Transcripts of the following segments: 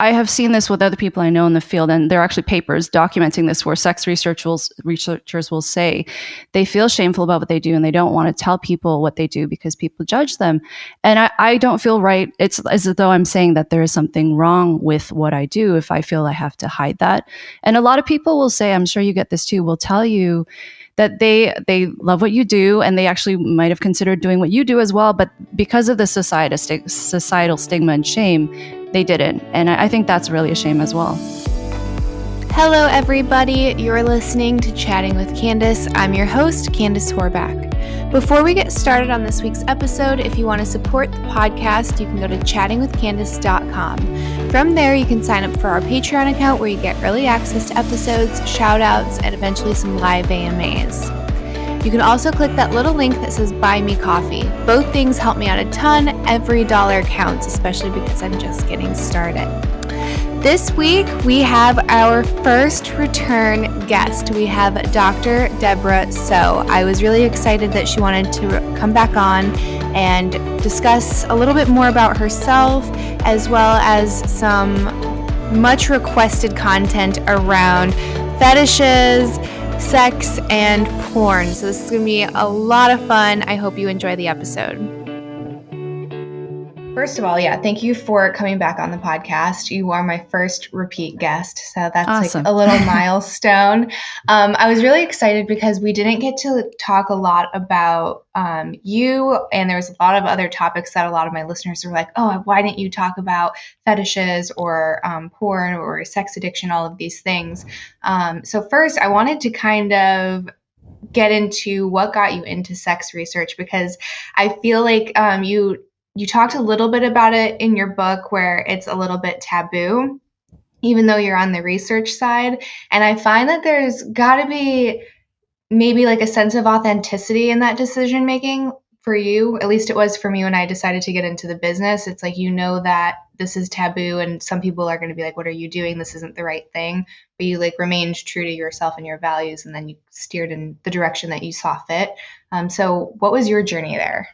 I have seen this with other people I know in the field, and there are actually papers documenting this where sex researchers will say they feel shameful about what they do and they don't want to tell people what they do because people judge them. And I don't feel right. It's as though I'm saying that there is something wrong with what I do if I feel I have to hide that. And a lot of people will say, I'm sure you get this too, will tell you that they love what you do and they actually might have considered doing what you do as well, but because of the societal stigma and shame, they didn't. And I think that's really a shame as well. Hello, everybody. You're listening to Chatting with Candice. I'm your host, Candice Horback. Before we get started on this week's episode, if you want to support the podcast, you can go to chattingwithcandice.com. From there, you can sign up for our Patreon account where you get early access to episodes, shout outs, and eventually some live AMAs. You can also click that little link that says Buy Me Coffee. Both things help me out a ton. Every dollar counts, especially because I'm just getting started. This week, we have our first return guest. We have Dr. Debra Soh. I was really excited that she wanted to come back on and discuss a little bit more about herself, as well as some much requested content around fetishes, sex, and porn. So this is going to be a lot of fun. I hope you enjoy the episode. First of all, thank you for coming back on the podcast. You are my first repeat guest, so that's awesome. Like a little milestone. I was really excited because we didn't get to talk a lot about you, and there was a lot of other topics that a lot of my listeners were like, oh, why didn't you talk about fetishes or porn or sex addiction, all of these things. So first, I wanted to kind of get into what got you into sex research, because I feel like you talked a little bit about it in your book where it's a little bit taboo, even though you're on the research side. And I find that there's got to be maybe like a sense of authenticity in that decision making for you. At least it was for me when I decided to get into the business. It's like, you know that this is taboo and some people are going to be like, what are you doing? This isn't the right thing. But you like remained true to yourself and your values, and then you steered in the direction that you saw fit. So what was your journey there?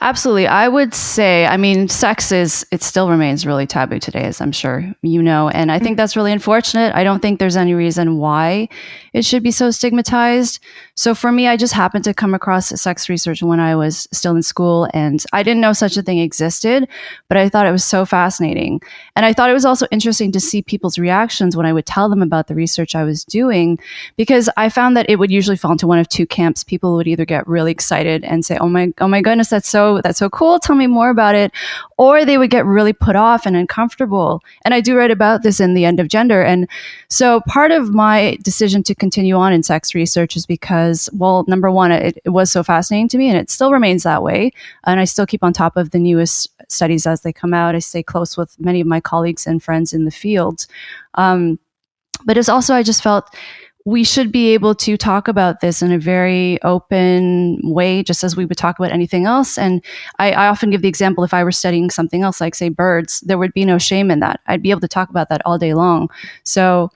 Absolutely. I would say, sex it still remains really taboo today, as I'm sure you know. And I think that's really unfortunate. I don't think there's any reason why it should be so stigmatized. So for me, I just happened to come across sex research when I was still in school, and I didn't know such a thing existed, but I thought it was so fascinating. And I thought it was also interesting to see people's reactions when I would tell them about the research I was doing, because I found that it would usually fall into one of two camps. People would either get really excited and say, oh my goodness, that's so cool, tell me more about it. Or they would get really put off and uncomfortable. And I do write about this in The End of Gender. And so part of my decision to continue on in sex research is because, well, number one, it was so fascinating to me, and it still remains that way. And I still keep on top of the newest studies as they come out. I stay close with many of my colleagues and friends in the field. But it's also, I just felt we should be able to talk about this in a very open way, just as we would talk about anything else. And I often give the example, if I were studying something else, like say birds, there would be no shame in that. I'd be able to talk about that all day long. So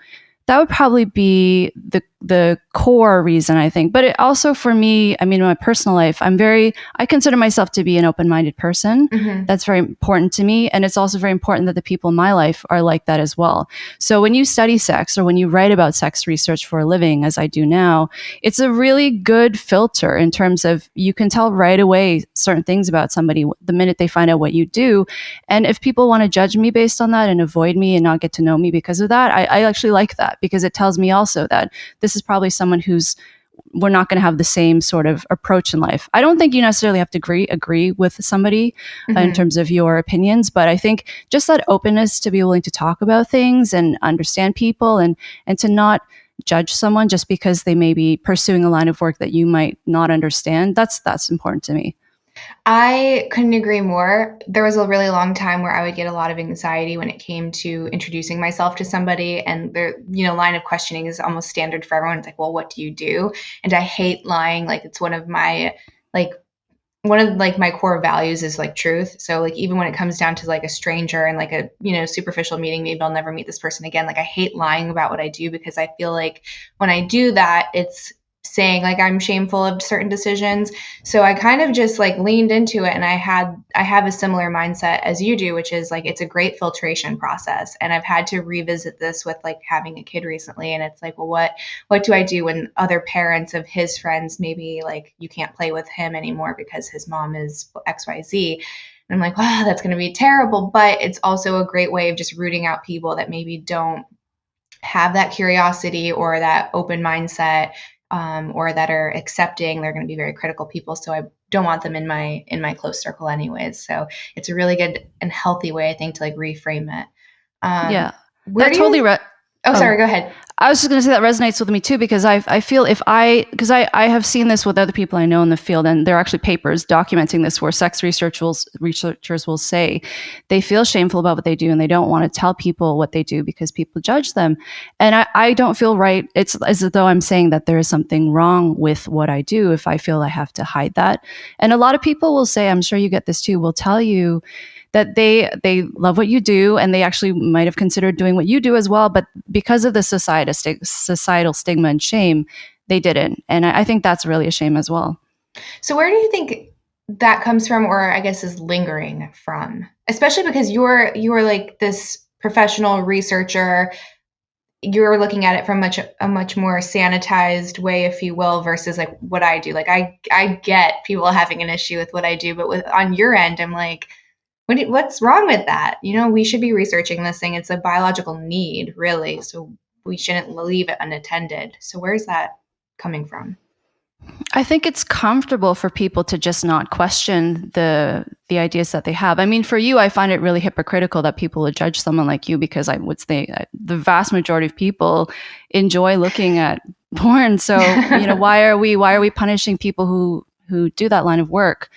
that would probably be the core reason, I think. But it also, for me, in my personal life, I consider myself to be an open-minded person. Mm-hmm. That's very important to me. And it's also very important that the people in my life are like that as well. So when you study sex, or when you write about sex research for a living, as I do now, it's a really good filter in terms of you can tell right away certain things about somebody the minute they find out what you do. And if people want to judge me based on that and avoid me and not get to know me because of that, I actually like that, because it tells me also that this is probably someone we're not going to have the same sort of approach in life. I don't think you necessarily have to agree with somebody in terms of your opinions, but I think just that openness to be willing to talk about things and understand people and to not judge someone just because they may be pursuing a line of work that you might not understand, that's important to me. I couldn't agree more. There was a really long time where I would get a lot of anxiety when it came to introducing myself to somebody, and their, line of questioning is almost standard for everyone. It's like, well, what do you do? And I hate lying. Like, it's one of my core values is like truth. So like, even when it comes down to like a stranger and like a, superficial meeting, maybe I'll never meet this person again. Like, I hate lying about what I do, because I feel like when I do that, it's saying like I'm shameful of certain decisions. So I kind of just like leaned into it, and I have a similar mindset as you do, which is like it's a great filtration process. And I've had to revisit this with like having a kid recently, and it's like, well, what do I do when other parents of his friends, maybe like you can't play with him anymore because his mom is XYZ. And I'm like, wow, that's going to be terrible. But it's also a great way of just rooting out people that maybe don't have that curiosity or that open mindset, or that are accepting. They're going to be very critical people. So I don't want them in my close circle anyways. So it's a really good and healthy way, I think, to like reframe it. Yeah, Where that do totally. you? Oh, sorry. Go ahead. I was just going to say that resonates with me too, because I feel because I have seen this with other people I know in the field, and there are actually papers documenting this where sex researchers will say they feel shameful about what they do and they don't want to tell people what they do because people judge them. And I don't feel right. It's as though I'm saying that there is something wrong with what I do if I feel I have to hide that. And a lot of people will say, I'm sure you get this too, will tell you that they love what you do and they actually might have considered doing what you do as well, but because of the societal stigma and shame, they didn't. And I think that's really a shame as well. So where do you think that comes from, or I guess is lingering from? Especially because you're like this professional researcher, you're looking at it from a much more sanitized way, if you will, versus like what I do. Like I get people having an issue with what I do, but on your end, I'm like, what's wrong with that? We should be researching this thing. It's a biological need, really. So we shouldn't leave it unattended. So where's that coming from? I think it's comfortable for people to just not question the ideas that they have. I mean, for you, I find it really hypocritical that people would judge someone like you, because I would say the vast majority of people enjoy looking at porn. So, why are we punishing people who do that line of work?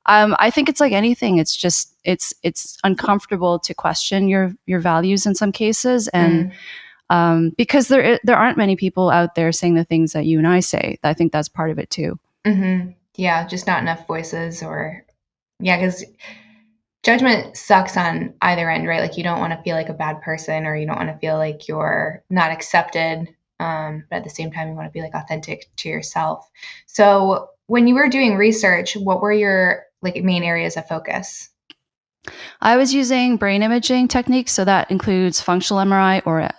I think it's like anything. It's just it's uncomfortable to question your values in some cases, and because there aren't many people out there saying the things that you and I say. I think that's part of it too. Mm-hmm. Yeah, just not enough voices, because judgment sucks on either end, right? Like you don't want to feel like a bad person, or you don't want to feel like you're not accepted. But at the same time, you want to be like authentic to yourself. So when you were doing research, what were your like main areas of focus? I was using brain imaging techniques, so that includes functional MRI, or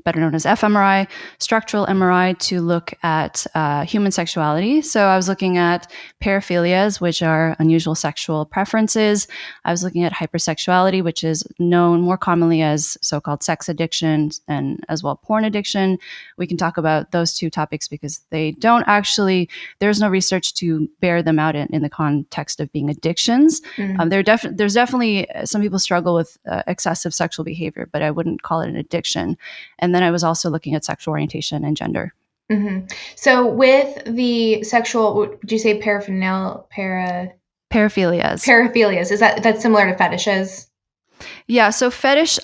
better known as fMRI, structural MRI, to look at human sexuality. So I was looking at paraphilias, which are unusual sexual preferences. I was looking at hypersexuality, which is known more commonly as so-called sex addiction, and as well porn addiction. We can talk about those two topics because they don't actually, there's no research to bear them out in the context of being addictions. There's definitely some people struggle with excessive sexual behavior, but I wouldn't call it an addiction. And then I was also looking at sexual orientation and gender. Mm-hmm. So with the sexual, would you say paraphilias? Paraphilias, is that's similar to fetishes? Yeah, so a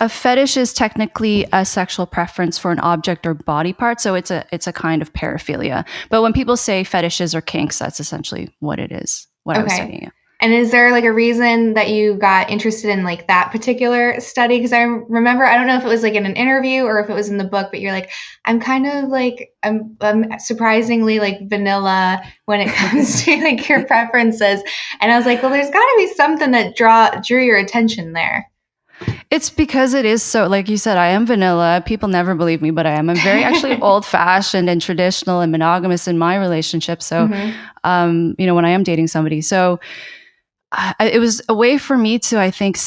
fetish is technically a sexual preference for an object or body part, so it's a kind of paraphilia. But when people say fetishes or kinks, that's essentially what it is. What I was studying. And is there like a reason that you got interested in like that particular study? Because I remember, I don't know if it was like in an interview or if it was in the book, but you're like, I'm kind of like, I'm surprisingly like vanilla when it comes to like your preferences. And I was like, well, there's got to be something that drew your attention there. It's because it is so, like you said, I am vanilla. People never believe me, but I am. I'm very actually old-fashioned and traditional and monogamous in my relationship. So, when I am dating somebody. So it was a way for me to, I think,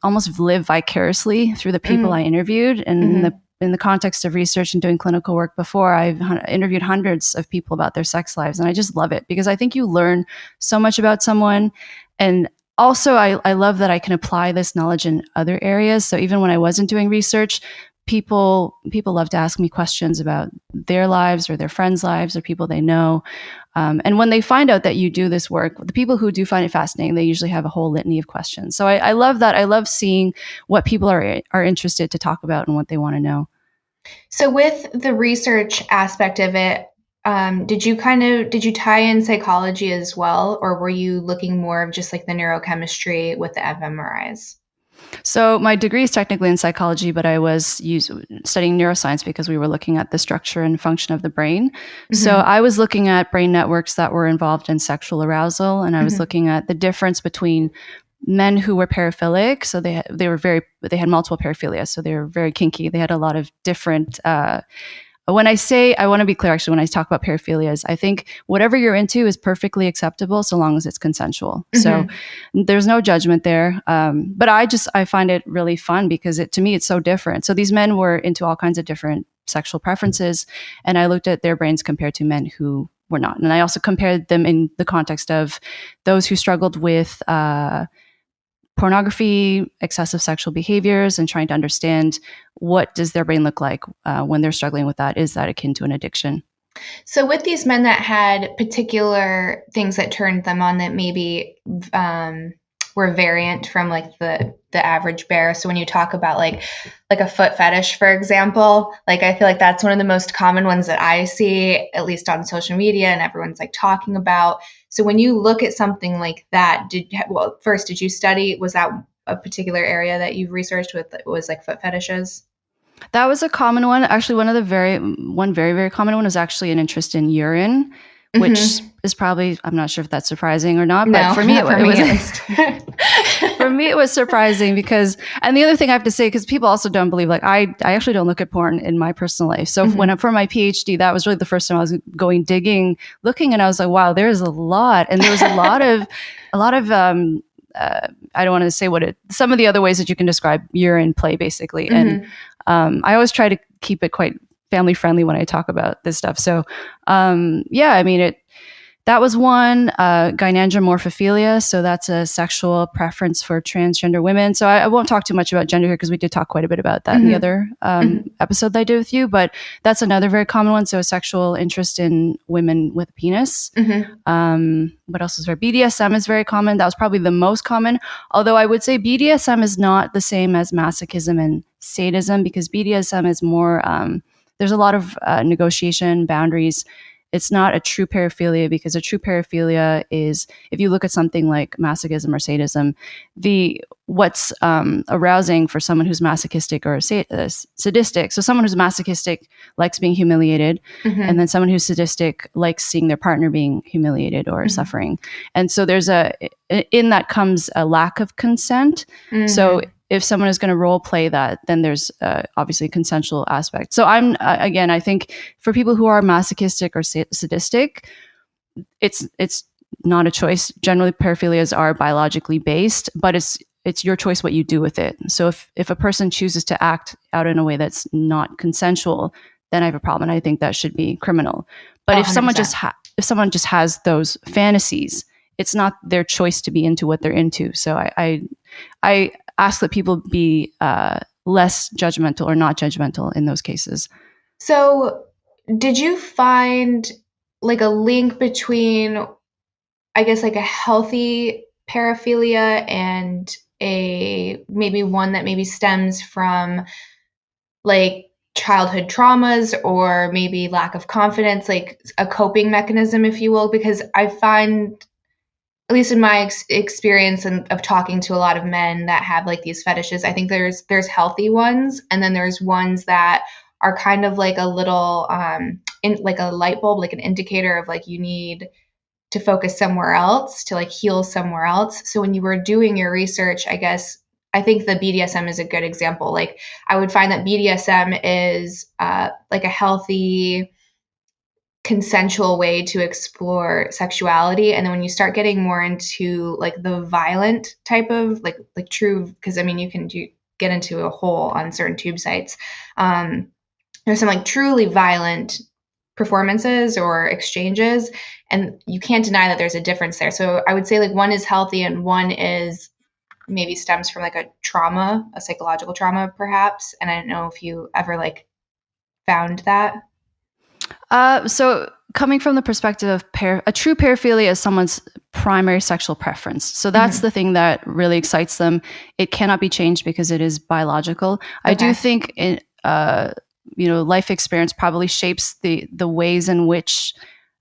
almost live vicariously through the people I interviewed. And in the context of research and doing clinical work before, I've interviewed hundreds of people about their sex lives. And I just love it because I think you learn so much about someone. And also, I love that I can apply this knowledge in other areas. So even when I wasn't doing research, people love to ask me questions about their lives or their friends' lives or people they know. And when they find out that you do this work, the people who do find it fascinating, they usually have a whole litany of questions. So I love that. I love seeing what people are interested to talk about and what they want to know. So with the research aspect of it, did you tie in psychology as well, or were you looking more of just like the neurochemistry with the fMRIs? So my degree is technically in psychology, but I was studying neuroscience because we were looking at the structure and function of the brain. So I was looking at brain networks that were involved in sexual arousal, and I was looking at the difference between men who were paraphilic. So they had multiple paraphilias, so they were very kinky. They had a lot of different. When I say, I want to be clear, actually, when I talk about paraphilias, I think whatever you're into is perfectly acceptable so long as it's consensual. So there's no judgment there. But I find it really fun because to me, it's so different. So these men were into all kinds of different sexual preferences, and I looked at their brains compared to men who were not. And I also compared them in the context of those who struggled with pornography, excessive sexual behaviors, and trying to understand what does their brain look like when they're struggling with that. Is that akin to an addiction? So with these men that had particular things that turned them on that maybe were variant from like the average bear. So when you talk about like a foot fetish, for example, like I feel like that's one of the most common ones that I see, at least on social media, and everyone's like talking about. So when you look at something like that, first, did you study, was that a particular area that you've researched with, was like foot fetishes? That was a common one. Actually, one very, very common one was actually an interest in urine, which is probably, I'm not sure if that's surprising or not, but for me, it was for me, it was surprising because, and the other thing I have to say, because people also don't believe, like I actually don't look at porn in my personal life. So for my PhD, that was really the first time I was going digging, looking, and I was like, wow, there's a lot. And there was a lot of, I don't want to say some of the other ways that you can describe urine play, basically. And I always try to keep it quite family friendly when I talk about this stuff. So, I mean, that was one, gynandromorphophilia. So that's a sexual preference for transgender women. So I won't talk too much about gender here because we did talk quite a bit about that in the other episode that I did with you. But that's another very common one. So a sexual interest in women with a penis. What else is there? BDSM is very common. That was probably the most common. Although I would say BDSM is not the same as masochism and sadism, because BDSM is more, there's a lot of negotiation, boundaries. It's not a true paraphilia, because a true paraphilia is, if you look at something like masochism or sadism, what's arousing for someone who's masochistic or sadistic. So someone who's masochistic likes being humiliated, and then someone who's sadistic likes seeing their partner being humiliated or suffering. And so in that comes a lack of consent. So if someone is going to role play that, then there's obviously a consensual aspect. So I think for people who are masochistic or sadistic, it's not a choice. Generally, paraphilias are biologically based, but it's your choice what you do with it. So if a person chooses to act out in a way that's not consensual, then I have a problem, and I think that should be criminal. But if someone just has those fantasies, it's not their choice to be into what they're into. So I ask that people be less judgmental or not judgmental in those cases. So did you find like a link between, I guess, like a healthy paraphilia and maybe one that maybe stems from like childhood traumas or maybe lack of confidence, like a coping mechanism, if you will? Because I find, at least in my experience of talking to a lot of men that have like these fetishes, I think there's healthy ones, and then there's ones that are kind of like a little like a light bulb, like an indicator of like you need to focus somewhere else, to like heal somewhere else. So when you were doing your research, I think the BDSM is a good example. Like I would find that BDSM is like a healthy, consensual way to explore sexuality. And then when you start getting more into like the violent type of like true, because I mean you can get into a hole on certain tube sites. There's some like truly violent performances or exchanges, and you can't deny that there's a difference there. So I would say like one is healthy and one is maybe stems from like a trauma, a psychological trauma perhaps. And I don't know if you ever like found that. So coming from the perspective of a true paraphilia is someone's primary sexual preference. So that's the thing that really excites them. It cannot be changed because it is biological. Okay. I do think life experience probably shapes the ways in which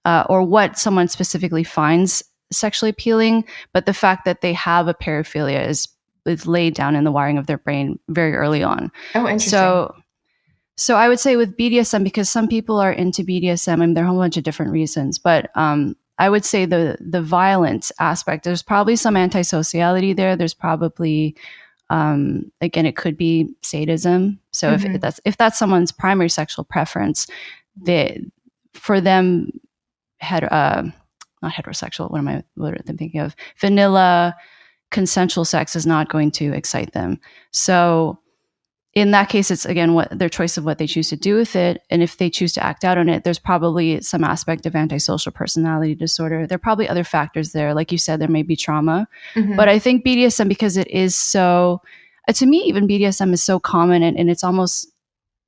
or what someone specifically finds sexually appealing. But the fact that they have a paraphilia is it's laid down in the wiring of their brain very early on. Oh, interesting. So I would say with BDSM, because some people are into BDSM, I mean, there are a whole bunch of different reasons, but I would say the violence aspect, there's probably some antisociality there. There's probably, again, it could be sadism. So if that's someone's primary sexual preference, for them, not heterosexual, what am I thinking of? Vanilla consensual sex is not going to excite them. So in that case, it's again what their choice of what they choose to do with it. And if they choose to act out on it, there's probably some aspect of antisocial personality disorder. There are probably other factors there. Like you said, there may be trauma. But I think BDSM, because it is so, to me, even BDSM is so common, and it's almost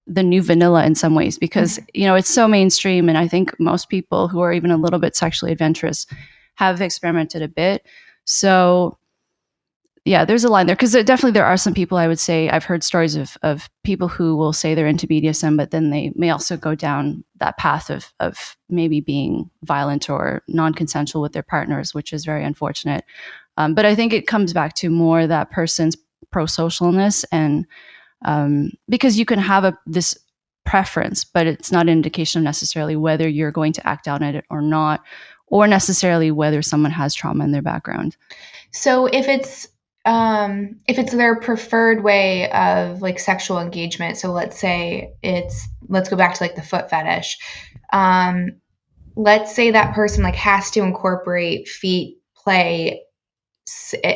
the new vanilla in some ways, because it's so mainstream, and I think most people who are even a little bit sexually adventurous have experimented a bit. So yeah, there's a line there, because definitely there are some people, I would say, I've heard stories of people who will say they're into BDSM, but then they may also go down that path of maybe being violent or non-consensual with their partners, which is very unfortunate. But I think it comes back to more that person's pro-socialness, and because you can have this preference, but it's not an indication of necessarily whether you're going to act out on it or not, or necessarily whether someone has trauma in their background. So if it's their preferred way of like sexual engagement, so let's go back to like the foot fetish. Let's say that person like has to incorporate feet play,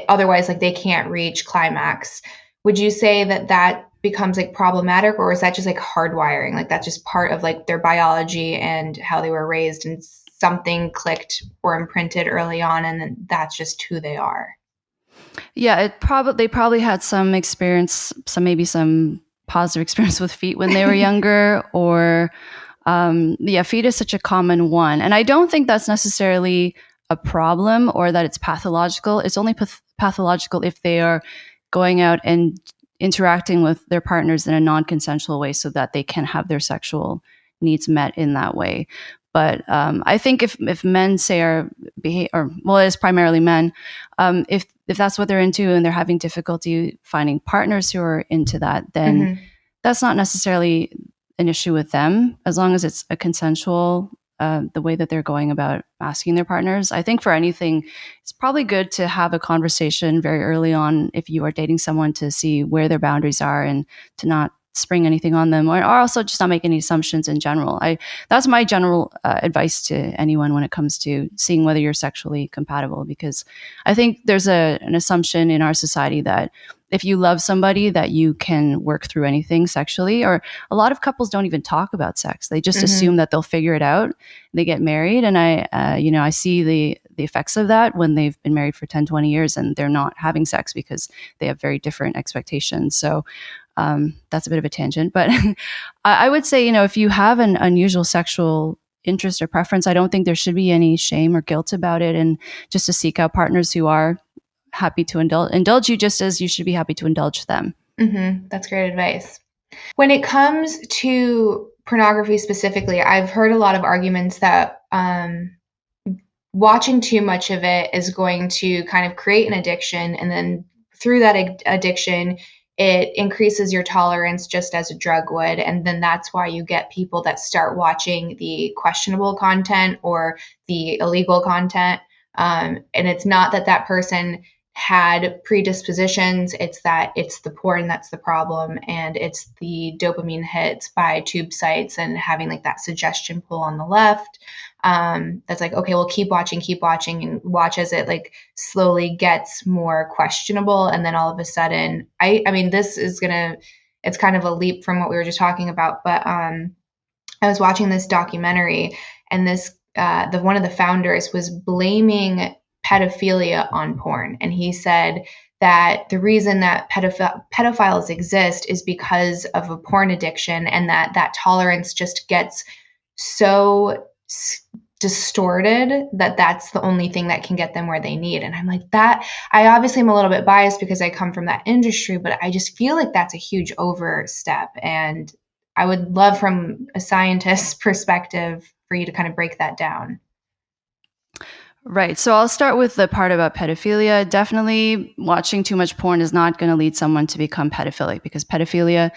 otherwise like they can't reach climax. Would you say that becomes like problematic, or is that just like hardwiring? Like that's just part of like their biology and how they were raised, and something clicked or imprinted early on, and then that's just who they are? Yeah, they probably had some experience, maybe some positive experience with feet when they were younger, or feet is such a common one, and I don't think that's necessarily a problem or that it's pathological. It's only pathological if they are going out and interacting with their partners in a non-consensual way, so that they can have their sexual needs met in that way. But I think if men say it is primarily men, if that's what they're into and they're having difficulty finding partners who are into that, then that's not necessarily an issue with them, as long as it's a consensual, the way that they're going about asking their partners. I think for anything, it's probably good to have a conversation very early on if you are dating someone, to see where their boundaries are and to not spring anything on them, or also just not make any assumptions in general. That's my general advice to anyone when it comes to seeing whether you're sexually compatible, because I think there's an assumption in our society that if you love somebody, that you can work through anything sexually, or a lot of couples don't even talk about sex. They just assume that they'll figure it out. They get married, and I see the effects of that when they've been married for 10, 20 years and they're not having sex because they have very different expectations. So that's a bit of a tangent, but I would say, if you have an unusual sexual interest or preference, I don't think there should be any shame or guilt about it, and just to seek out partners who are happy to indulge you, just as you should be happy to indulge them. That's great advice. When it comes to pornography specifically, I've heard a lot of arguments that watching too much of it is going to kind of create an addiction, and then through that addiction, it increases your tolerance just as a drug would. And then that's why you get people that start watching the questionable content or the illegal content. And it's not that person had predispositions, it's that it's the porn that's the problem, and it's the dopamine hits by tube sites and having like that suggestion pull on the left. That's like, okay, well, keep watching, and watch as it like slowly gets more questionable. And then all of a sudden, I mean, it's kind of a leap from what we were just talking about, but I was watching this documentary, and this one of the founders was blaming pedophilia on porn, and he said that the reason that pedophiles exist is because of a porn addiction, and that tolerance just gets so distorted that that's the only thing that can get them where they need. And I'm like, that I obviously am a little bit biased because I come from that industry, but I just feel like that's a huge overstep, and I would love from a scientist's perspective for you to kind of break that down. Right. So I'll start with the part about pedophilia. Definitely watching too much porn is not going to lead someone to become pedophilic, because pedophilia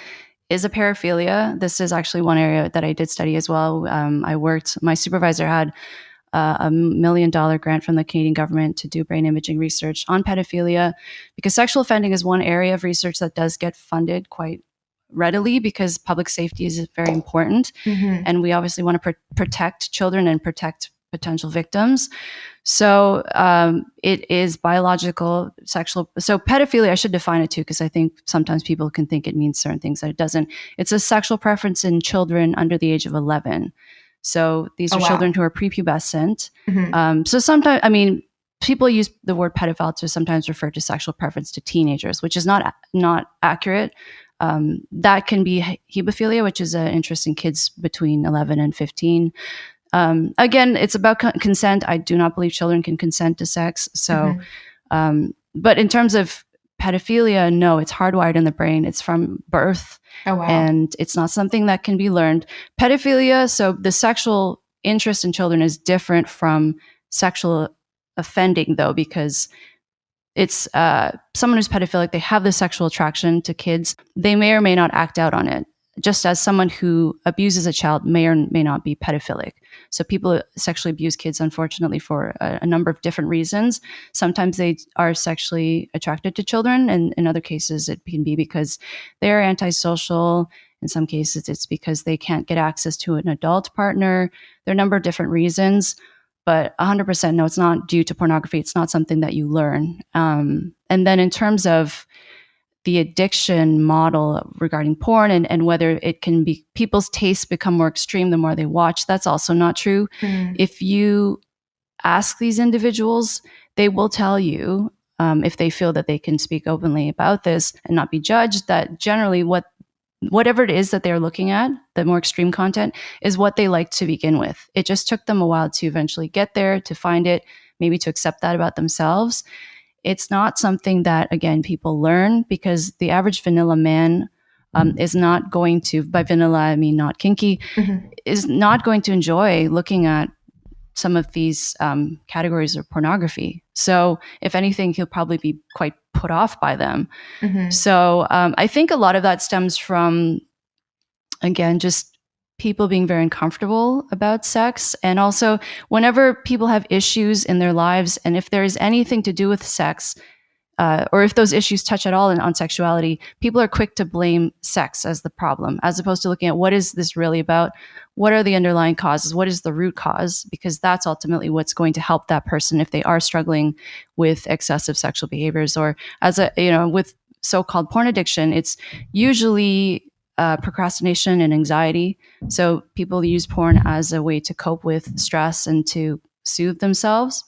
is a paraphilia. This is actually one area that I did study as well. My supervisor had $1 million grant from the Canadian government to do brain imaging research on pedophilia, because sexual offending is one area of research that does get funded quite readily, because public safety is very important. Mm-hmm. And we obviously want to protect children and protect potential victims. So it is biological sexual. So pedophilia, I should define it too, because I think sometimes people can think it means certain things that it doesn't. It's a sexual preference in children under the age of 11. So these are children who are prepubescent. Mm-hmm. So sometimes, I mean, people use the word pedophile to sometimes refer to sexual preference to teenagers, which is not accurate. That can be hebephilia, which is an interest in kids between 11 and 15. Again, it's about consent. I do not believe children can consent to sex. So, but in terms of pedophilia, no, it's hardwired in the brain. It's from birth. Oh, wow. And it's not something that can be learned. Pedophilia, so the sexual interest in children is different from sexual offending, though, because it's someone who's pedophilic, they have the sexual attraction to kids. They may or may not act out on it, just as someone who abuses a child may or may not be pedophilic. So people sexually abuse kids, unfortunately, for a number of different reasons. Sometimes they are sexually attracted to children, and in other cases, it can be because they're antisocial. In some cases, it's because they can't get access to an adult partner. There are a number of different reasons. But 100% no, it's not due to pornography. It's not something that you learn. And then in terms of the addiction model regarding porn and whether it can be, people's tastes become more extreme the more they watch, that's also not true. If you ask these individuals, they will tell you, if they feel that they can speak openly about this and not be judged, that generally whatever it is that they're looking at, the more extreme content, is what they like to begin with. It just took them a while to eventually get there, to find it, maybe to accept that about themselves. It's not something that, again, people learn, because the average vanilla man is not going to, by vanilla I mean not kinky, is not going to enjoy looking at some of these categories of pornography. So if anything, he'll probably be quite put off by them. So I think a lot of that stems from, again, just people being very uncomfortable about sex. And also, whenever people have issues in their lives, and if there is anything to do with sex, or if those issues touch at all on sexuality, people are quick to blame sex as the problem, as opposed to looking at what is this really about? What are the underlying causes? What is the root cause? Because that's ultimately what's going to help that person if they are struggling with excessive sexual behaviors, or with so-called porn addiction, it's usually procrastination and anxiety. So people use porn as a way to cope with stress and to soothe themselves.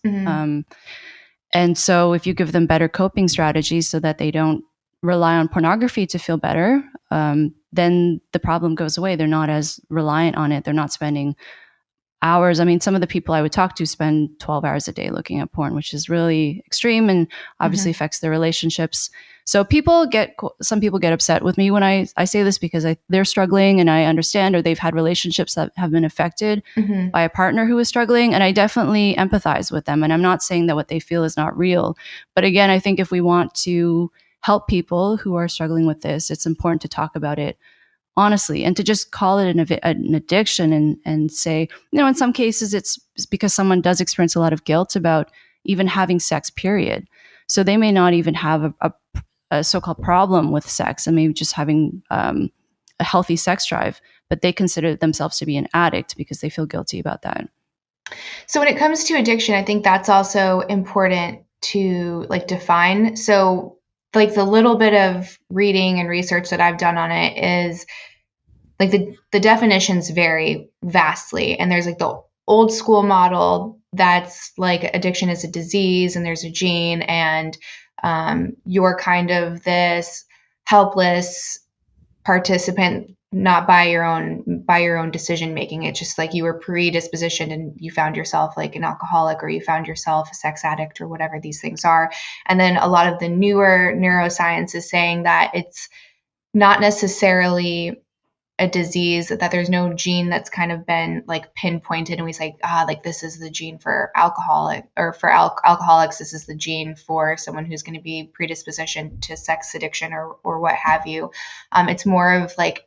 And so if you give them better coping strategies so that they don't rely on pornography to feel better, then the problem goes away. They're not as reliant on it. They're not spending hours. I mean, some of the people I would talk to spend 12 hours a day looking at porn, which is really extreme and obviously affects their relationships. So some people get upset with me when I say this, because they're struggling, and I understand, or they've had relationships that have been affected by a partner who is struggling. And I definitely empathize with them. And I'm not saying that what they feel is not real. But again, I think if we want to help people who are struggling with this, it's important to talk about it honestly, and to just call it an addiction and say, in some cases it's because someone does experience a lot of guilt about even having sex, period. So they may not even have a so-called problem with sex, and maybe just having a healthy sex drive, but they consider themselves to be an addict because they feel guilty about that. So when it comes to addiction, I think that's also important to define. So the little bit of reading and research that I've done on it is the definitions vary vastly. And there's the old school model that's addiction is a disease and there's a gene, and you're kind of this helpless participant, not by your own decision making. It's just you were predispositioned and you found yourself an alcoholic, or you found yourself a sex addict, or whatever these things are. And then a lot of the newer neuroscience is saying that it's not necessarily a disease, that there's no gene that's kind of been like pinpointed and we say, like this is the gene for alcoholic, or for alcoholics, this is the gene for someone who's going to be predisposition to sex addiction or what have you. It's more of like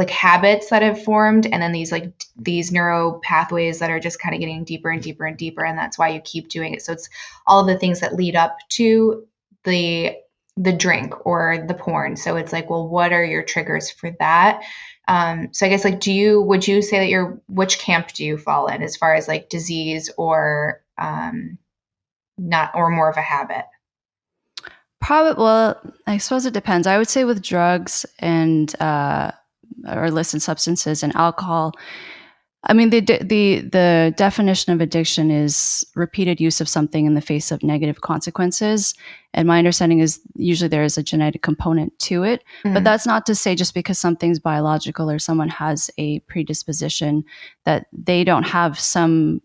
habits that have formed, and then these neuro pathways that are just kind of getting deeper and deeper and deeper, and that's why you keep doing it. So it's all of the things that lead up to the drink or the porn. So it's like, well, what are your triggers for that? So I guess like, would you say that which camp do you fall in as far as like disease or not, or more of a habit? Probably, well, I suppose it depends. I would say with drugs and or illicit substances and alcohol, I mean, the definition of addiction is repeated use of something in the face of negative consequences. And my understanding is usually there is a genetic component to it. Mm-hmm. But that's not to say just because something's biological or someone has a predisposition that they don't have some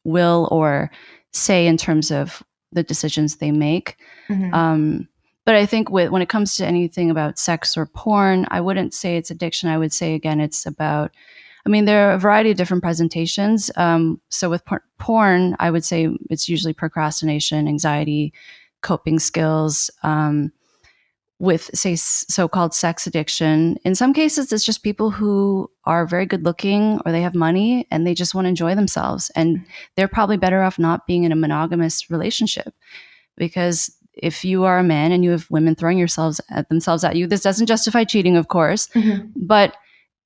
will or say in terms of the decisions they make. Mm-hmm. But I think when it comes to anything about sex or porn, I wouldn't say it's addiction. I would say, again, it's about, I mean, there are a variety of different presentations. So with porn, I would say it's usually procrastination, anxiety, coping skills. With, say, so-called sex addiction, in some cases, it's just people who are very good looking or they have money and they just want to enjoy themselves. And they're probably better off not being in a monogamous relationship, because if you are a man and you have women throwing themselves at you, this doesn't justify cheating, of course. Mm-hmm. But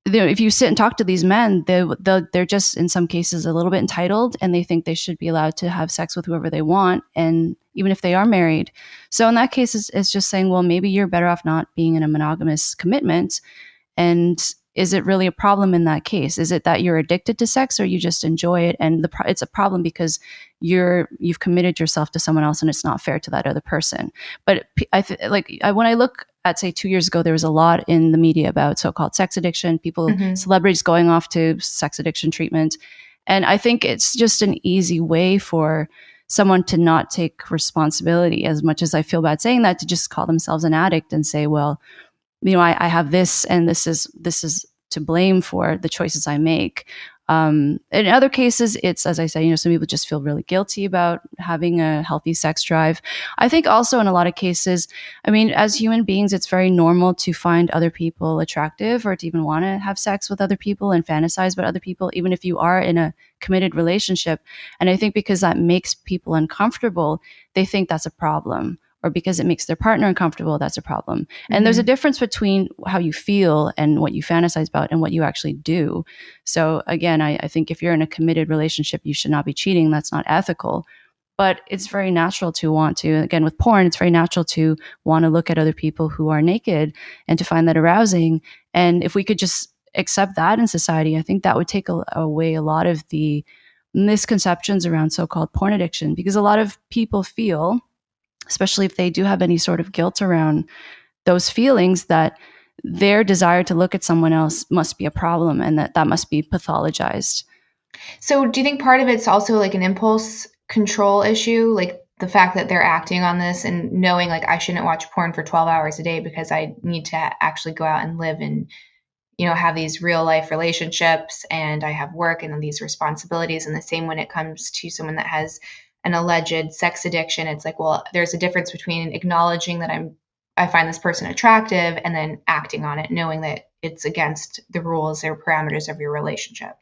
if you sit and talk to these men, they're just in some cases a little bit entitled, and they think they should be allowed to have sex with whoever they want, and even if they are married. So in that case, it's just saying, well, maybe you're better off not being in a monogamous commitment. And is it really a problem in that case? Is it that you're addicted to sex or you just enjoy it? And it's a problem because you've committed yourself to someone else and it's not fair to that other person. But when I look at, say, 2 years ago, there was a lot in the media about so-called sex addiction, people, Mm-hmm. celebrities going off to sex addiction treatment. And I think it's just an easy way for someone to not take responsibility, as much as I feel bad saying that, to just call themselves an addict and say, well, I have this, and this is to blame for the choices I make. In other cases, it's, as I say, some people just feel really guilty about having a healthy sex drive. I think also in a lot of cases, I mean, as human beings, it's very normal to find other people attractive or to even want to have sex with other people and fantasize about other people, even if you are in a committed relationship. And I think because that makes people uncomfortable, they think that's a problem. Or because it makes their partner uncomfortable, that's a problem. And Mm-hmm. there's a difference between how you feel and what you fantasize about and what you actually do. So again, I think if you're in a committed relationship, you should not be cheating. That's not ethical. But it's very natural to want to, again, with porn, it's very natural to want to look at other people who are naked and to find that arousing. And if we could just accept that in society, I think that would take away a lot of the misconceptions around so-called porn addiction, because a lot of people feel, especially if they do have any sort of guilt around those feelings, that their desire to look at someone else must be a problem and that must be pathologized. So do you think part of it's also like an impulse control issue? Like the fact that they're acting on this and knowing like I shouldn't watch porn for 12 hours a day because I need to actually go out and live and, have these real life relationships, and I have work and these responsibilities. And the same when it comes to someone that has an alleged sex addiction, it's like, well, there's a difference between acknowledging that I find this person attractive and then acting on it, knowing that it's against the rules or parameters of your relationship.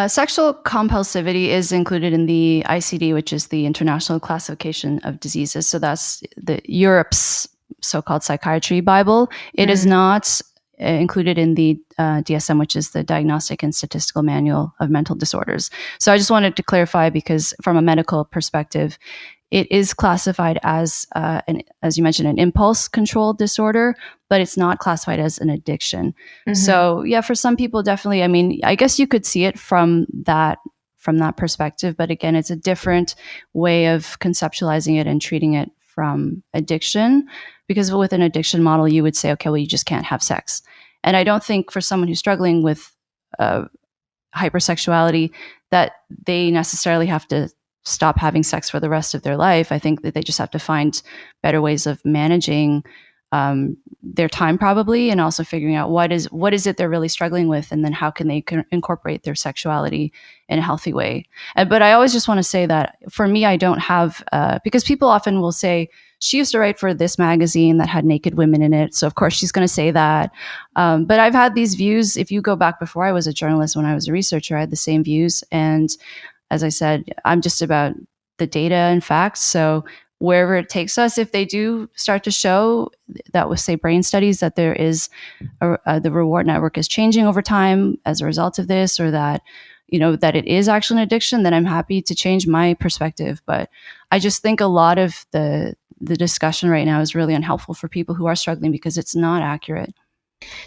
Sexual compulsivity is included in the ICD, which is the International Classification of Diseases. So that's Europe's so-called psychiatry Bible. It is not included in the DSM, which is the Diagnostic and Statistical Manual of Mental Disorders. So I just wanted to clarify, because from a medical perspective, it is classified as, as you mentioned, an impulse control disorder, but it's not classified as an addiction. Mm-hmm. So yeah, for some people, definitely. I mean, I guess you could see it from that perspective, but again, it's a different way of conceptualizing it and treating it from addiction. Because with an addiction model, you would say, okay, well, you just can't have sex. And I don't think for someone who's struggling with hypersexuality that they necessarily have to stop having sex for the rest of their life. I think that they just have to find better ways of managing their time probably, and also figuring out what is it they're really struggling with, and then how can they incorporate their sexuality in a healthy way. But I always just want to say that for me, I don't have because people often will say she used to write for this magazine that had naked women in it, so of course she's going to say that. But I've had these views. If you go back before I was a journalist, when I was a researcher, I had the same views. And as I said, I'm just about the data and facts. So wherever it takes us, if they do start to show that with, say, brain studies, that there is the reward network is changing over time as a result of this, or that, that it is actually an addiction, then I'm happy to change my perspective. But I just think a lot of the discussion right now is really unhelpful for people who are struggling because it's not accurate.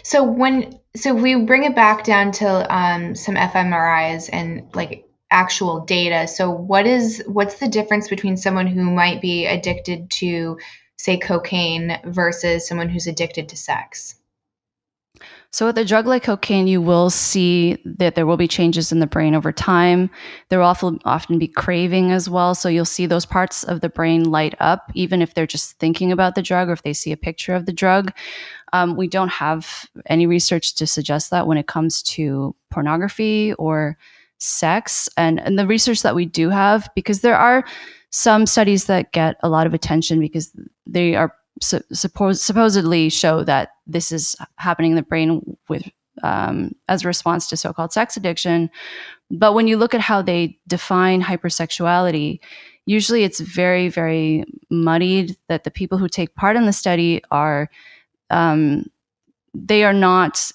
So we bring it back down to some fMRIs and like actual data. So what's the difference between someone who might be addicted to, say, cocaine versus someone who's addicted to sex? So with a drug like cocaine, you will see that there will be changes in the brain over time. There will often be craving as well. So you'll see those parts of the brain light up, even if they're just thinking about the drug or if they see a picture of the drug. We don't have any research to suggest that when it comes to pornography or sex. And the research that we do have, because there are some studies that get a lot of attention because they are supposedly show that this is happening in the brain with as a response to so-called sex addiction. But when you look at how they define hypersexuality, usually it's very, very muddied, that the people who take part in the study are they are not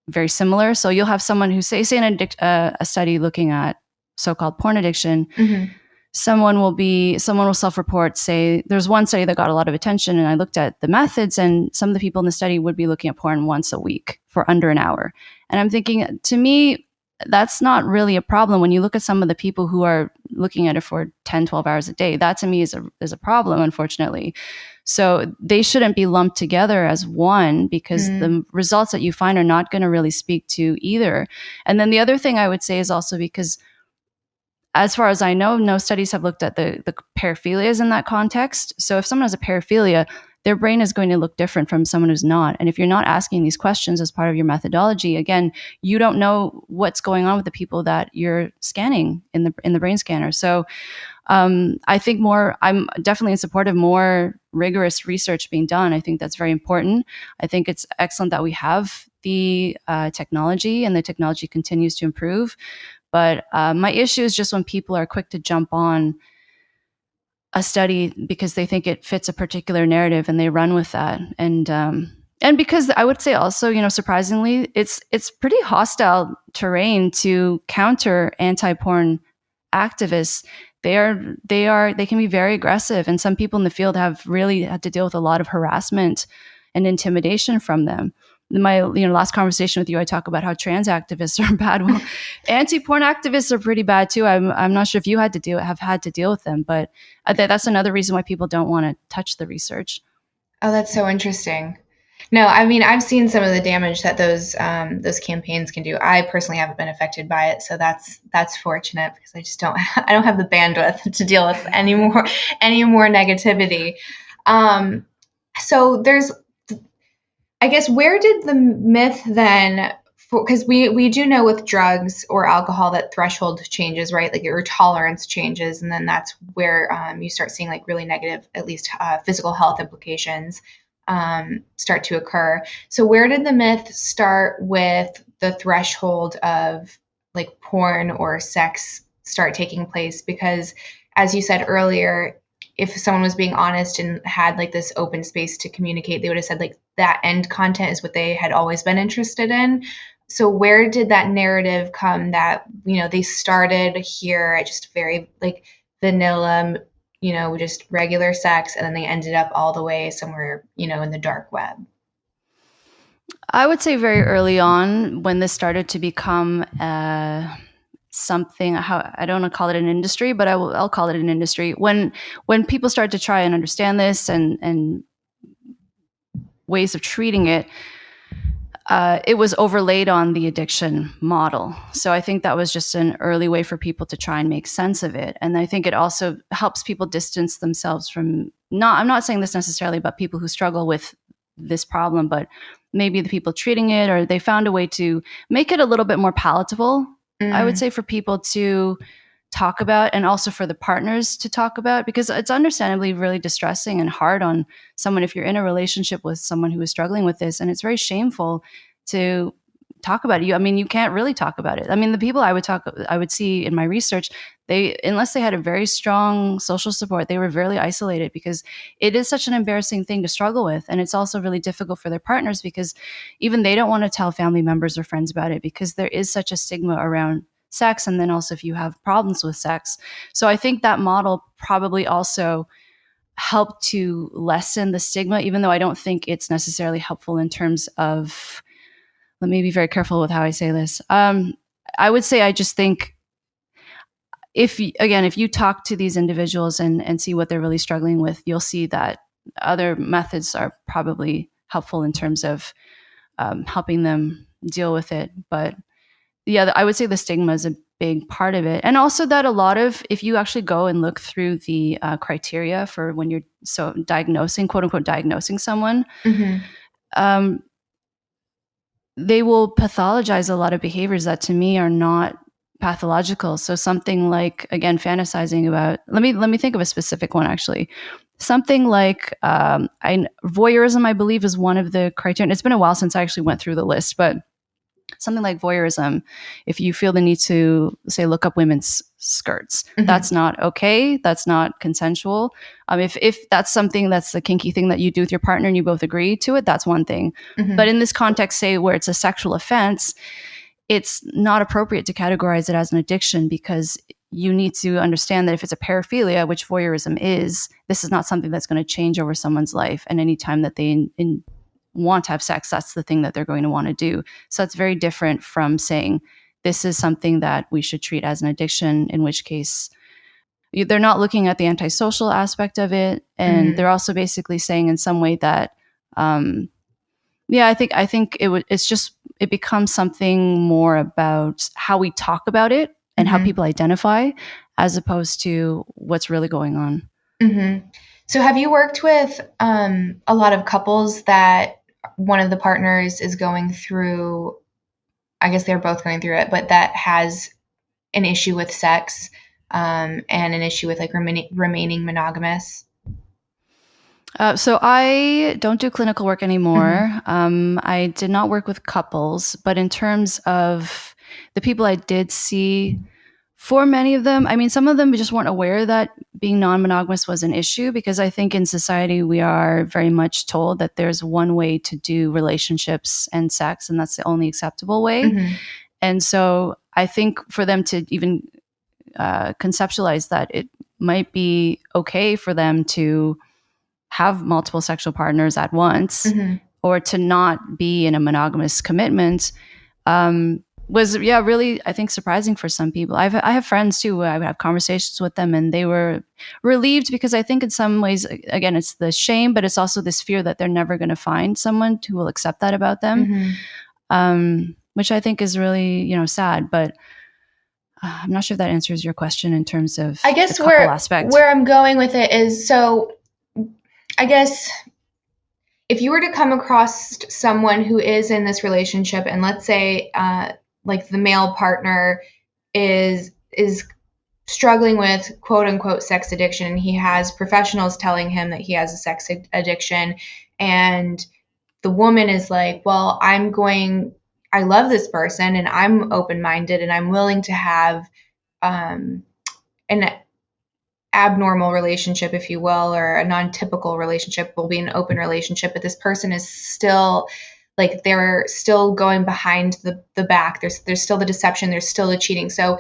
very similar. So you'll have someone who say in a study looking at so-called porn addiction, mm-hmm. someone will self-report, say, there's one study that got a lot of attention, and I looked at the methods, and some of the people in the study would be looking at porn once a week for under an hour. And I'm thinking, to me, that's not really a problem. When you look at some of the people who are looking at it for 10, 12 hours a day, that to me is a problem, unfortunately. So they shouldn't be lumped together as one, because the results that you find are not going to really speak to either. And then the other thing I would say is also because, as far as I know, no studies have looked at the paraphilias in that context. So if someone has a paraphilia, their brain is going to look different from someone who's not. And if you're not asking these questions as part of your methodology, again, you don't know what's going on with the people that you're scanning in the brain scanner. So I think I'm definitely in support of more rigorous research being done. I think that's very important. I think it's excellent that we have the technology, and the technology continues to improve. But my issue is just when people are quick to jump on a study because they think it fits a particular narrative and they run with that. And because I would say also, surprisingly, it's pretty hostile terrain to counter anti-porn activists. They can be very aggressive, and some people in the field have really had to deal with a lot of harassment and intimidation from them. In my last conversation with you, I talk about how trans activists are bad. Well, anti-porn activists are pretty bad too. I'm not sure if you have had to deal with them, but that's another reason why people don't want to touch the research. Oh, that's so interesting. No, I mean, I've seen some of the damage that those campaigns can do. I personally haven't been affected by it, so that's fortunate, because I just don't have the bandwidth to deal with any more negativity. So there's, I guess, where did the myth then, because we do know with drugs or alcohol that threshold changes, right? Like your tolerance changes, and then that's where you start seeing like really negative, at least physical health implications start to occur. So where did the myth start with the threshold of like porn or sex start taking place? Because as you said earlier, if someone was being honest and had like this open space to communicate, they would have said like that end content is what they had always been interested in. So where did that narrative come that, they started here at just very like vanilla, just regular sex, and then they ended up all the way somewhere, in the dark web? I would say very early on, when this started to become something, I don't want to call it an industry, but I'll call it an industry. When people start to try and understand this and ways of treating it, it was overlaid on the addiction model. So I think that was just an early way for people to try and make sense of it. And I think it also helps people distance themselves from, I'm not saying this necessarily, but people who struggle with this problem, but maybe the people treating it, or they found a way to make it a little bit more palatable, I would say, for people to talk about, and also for the partners to talk about, because it's understandably really distressing and hard on someone if you're in a relationship with someone who is struggling with this, and it's very shameful to talk about it. You can't really talk about it. I mean, the people I would see in my research, unless they had a very strong social support, they were very isolated, because it is such an embarrassing thing to struggle with. And it's also really difficult for their partners, because even they don't want to tell family members or friends about it, because there is such a stigma around sex. And then also if you have problems with sex. So I think that model probably also helped to lessen the stigma, even though I don't think it's necessarily helpful in terms of, let me be very careful with how I say this. I would say, I just think if you talk to these individuals and see what they're really struggling with, you'll see that other methods are probably helpful in terms of helping them deal with it. But yeah, I would say the stigma is a big part of it. And also that if you actually go and look through the criteria for when you're diagnosing, quote unquote, diagnosing someone, they will pathologize a lot of behaviors that to me are not pathological. So something like, again, fantasizing about, let me think of a specific one, actually. Something like voyeurism, I believe, is one of the criteria. It's been a while since I actually went through the list, but something like voyeurism, if you feel the need to, say, look up women's skirts, that's not okay. That's not consensual. If that's something, that's the kinky thing that you do with your partner and you both agree to it, that's one thing. But in this context, say, where it's a sexual offense, it's not appropriate to categorize it as an addiction, because you need to understand that if it's a paraphilia, which voyeurism is, this is not something that's going to change over someone's life. And anytime that they want to have sex, that's the thing that they're going to want to do. So it's very different from saying this is something that we should treat as an addiction, in which case they're not looking at the antisocial aspect of it. And they're also basically saying in some way that, I think it becomes something more about how we talk about it and how people identify, as opposed to what's really going on. So have you worked with a lot of couples that one of the partners is going through, I guess they're both going through it, but that has an issue with sex and an issue with like remaining monogamous? So I don't do clinical work anymore. I did not work with couples, but in terms of the people I did see, for many of them, some of them just weren't aware that being non-monogamous was an issue, because I think in society we are very much told that there's one way to do relationships and sex, and that's the only acceptable way. And so I think for them to even conceptualize that it might be okay for them to have multiple sexual partners at once, or to not be in a monogamous commitment, was really, I think, surprising for some people. I have friends too, I would have conversations with them and they were relieved, because I think in some ways, again, it's the shame, but it's also this fear that they're never going to find someone who will accept that about them, which I think is really, sad. But I'm not sure if that answers your question in terms of, I guess, the couple aspect. Where I'm going with it is, so I guess if you were to come across someone who is in this relationship, and let's say like the male partner is struggling with quote unquote sex addiction, and he has professionals telling him that he has a sex addiction, and the woman is like, well, I love this person and I'm open-minded and I'm willing to have an abnormal relationship, if you will, or a non-typical relationship, will be an open relationship, but this person is still like, they're still going behind the back. There's still the deception. There's still the cheating. So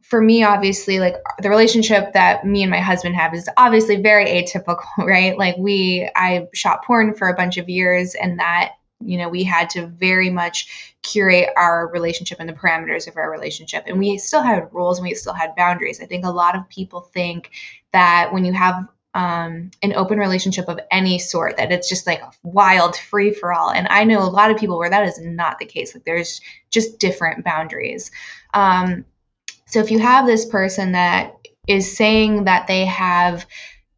for me, obviously, like the relationship that me and my husband have is obviously very atypical, right? Like I shot porn for a bunch of years, and that, we had to very much curate our relationship and the parameters of our relationship. And we still had rules and we still had boundaries. I think a lot of people think that when you have an open relationship of any sort, that it's just like a wild free for all. And I know a lot of people where that is not the case. Like there's just different boundaries. So if you have this person that is saying that they have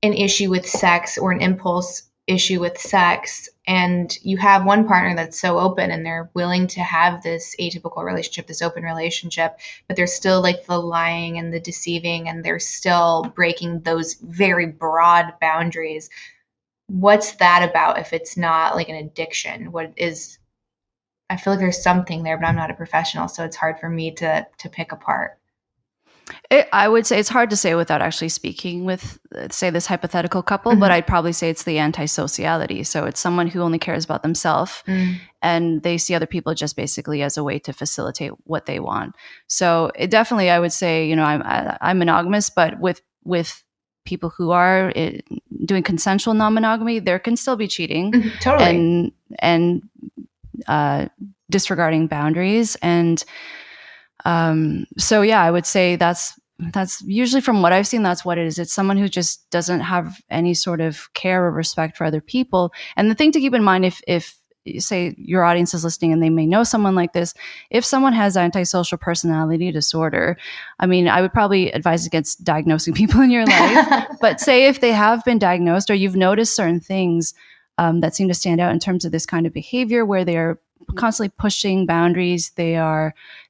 an issue with sex or an impulse issue with sex, and you have one partner that's so open and they're willing to have this atypical relationship, this open relationship, but there's still like the lying and the deceiving, and they're still breaking those very broad boundaries. What's that about if it's not like an addiction? What is, I feel like there's something there, but I'm not a professional, so it's hard for me to pick apart. I would say it's hard to say without actually speaking with, say, this hypothetical couple, but I'd probably say it's the antisociality. So it's someone who only cares about themselves, and they see other people just basically as a way to facilitate what they want. So it definitely, I would say, I'm monogamous, but with people who are doing consensual non-monogamy, there can still be cheating, totally, and disregarding boundaries. And so yeah, I would say that's usually, from what I've seen, that's what it is. It's someone who just doesn't have any sort of care or respect for other people. And the thing to keep in mind, if say your audience is listening and they may know someone like this, if someone has antisocial personality disorder, I mean, I would probably advise against diagnosing people in your life. But say if they have been diagnosed, or you've noticed certain things that seem to stand out in terms of this kind of behavior, where they are constantly pushing boundaries, they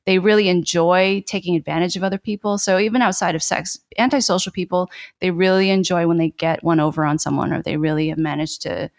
really enjoy taking advantage of other people. So even outside of sex, antisocial people, they really enjoy when they get one over on someone, or they really have managed to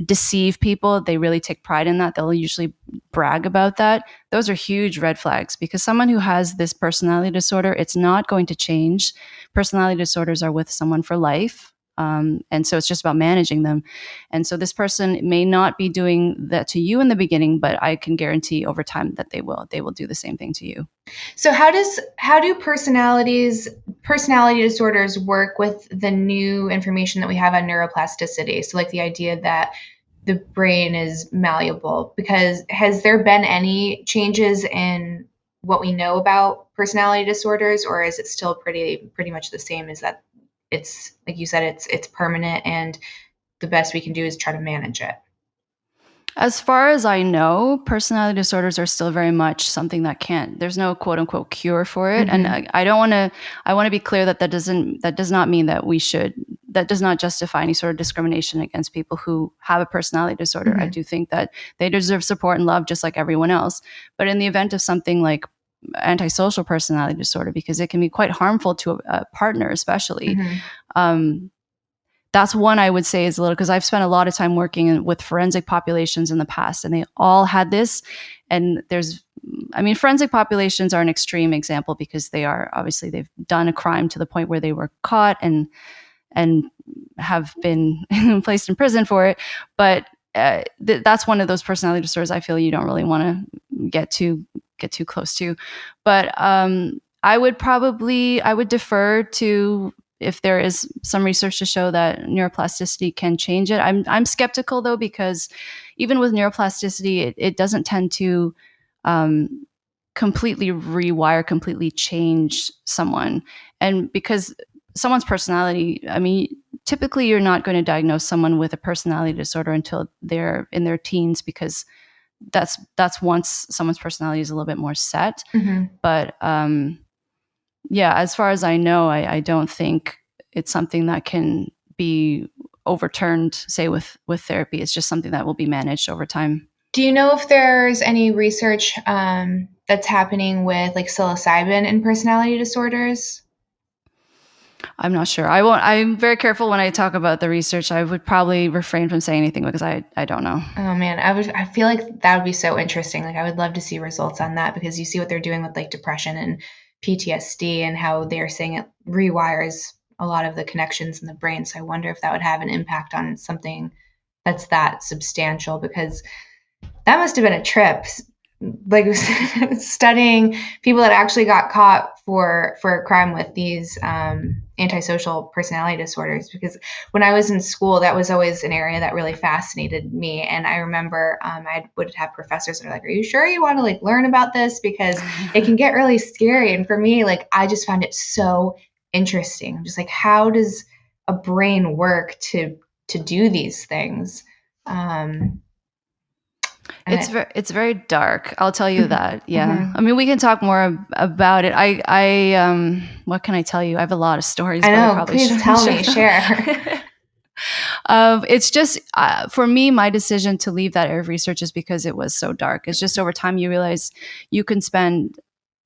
deceive people. They really take pride in that. They'll usually brag about that. Those are huge red flags, because someone who has this personality disorder, it's not going to change. Personality disorders are with someone for life. And so it's just about managing them. And so this person may not be doing that to you in the beginning, but I can guarantee over time that they will do the same thing to you. So how do personality disorders work with the new information that we have on neuroplasticity? So like the idea that the brain is malleable, because has there been any changes in what we know about personality disorders, or is it still pretty much the same? Is that it's, like you said, it's permanent, and the best we can do is try to manage it? As far as I know, personality disorders are still very much something that there's no quote unquote cure for it. And I want to be clear that does not mean that that does not justify any sort of discrimination against people who have a personality disorder. I do think that they deserve support and love just like everyone else. But in the event of something like antisocial personality disorder, because it can be quite harmful to a partner, especially, that's one I would say is a little, because I've spent a lot of time working with forensic populations in the past, and they all had this. And forensic populations are an extreme example, because they've done a crime to the point where they were caught and have been placed in prison for it. But that's one of those personality disorders I feel you don't really want to get too close to. But I would defer to, if there is some research to show that neuroplasticity can change it. I'm skeptical though, because even with neuroplasticity, it doesn't tend to completely rewire, completely change someone. And because someone's personality, I mean, typically you're not going to diagnose someone with a personality disorder until they're in their teens, because that's once someone's personality is a little bit more set. But yeah, as far as I know, I don't think it's something that can be overturned, say, with therapy. It's just something that will be managed over time. Do you know if there's any research that's happening with like psilocybin and personality disorders? I'm not sure. I'm very careful when I talk about the research. I would probably refrain from saying anything, because I don't know. Oh man, I feel like that would be so interesting. Like I would love to see results on that, because you see what they're doing with like depression and PTSD, and how they're saying it rewires a lot of the connections in the brain. So I wonder if that would have an impact on something that's that substantial, because that must have been a trip. Like studying people that actually got caught for a crime with these antisocial personality disorders, because when I was in school, that was always an area that really fascinated me. And I remember I would have professors that are like, "Are you sure you want to like learn about this? Because it can get really scary." And for me, like, I just found it so interesting. I'm just like, how does a brain work to do these things? It's very dark. I'll tell you that. Yeah. I mean, we can talk more about it. I what can I tell you? I have a lot of stories. I know. But I probably please tell me. Share. It's just, for me, my decision to leave that area of research is because it was so dark. It's just over time you realize you can spend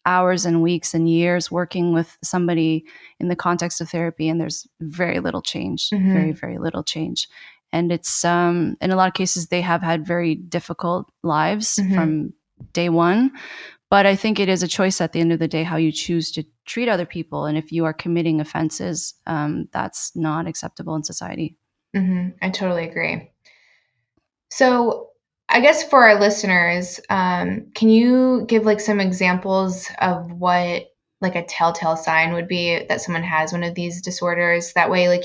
hours and weeks and years working with somebody in the context of therapy, and there's very little change, very, very little change. And it's, in a lot of cases, they have had very difficult lives from day one. But I think it is a choice at the end of the day how you choose to treat other people. And if you are committing offenses, that's not acceptable in society. I totally agree. So I guess for our listeners, can you give like some examples of what like a telltale sign would be that someone has one of these disorders? That way, like,